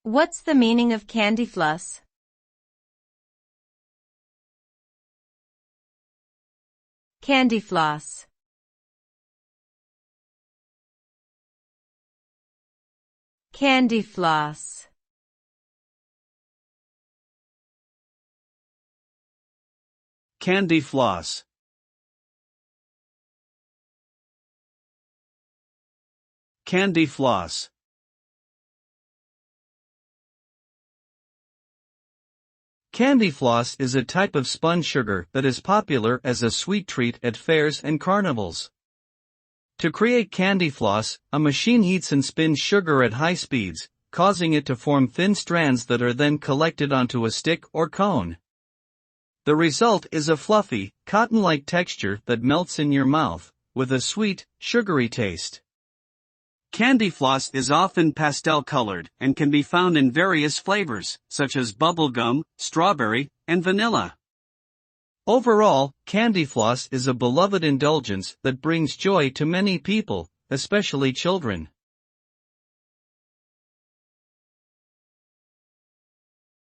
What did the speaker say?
What's the meaning of candyfloss? Candyfloss. Candyfloss. Candyfloss. Candyfloss. Candyfloss is a type of spun sugar that is popular as a sweet treat at fairs and carnivals. To create candyfloss, a machine heats and spins sugar at high speeds, causing it to form thin strands that are then collected onto a stick or cone. The result is a fluffy, cotton-like texture that melts in your mouth, with a sweet, sugary taste. Candyfloss is often pastel-colored and can be found in various flavors, such as bubblegum, strawberry, and vanilla. Overall, candyfloss is a beloved indulgence that brings joy to many people, especially children.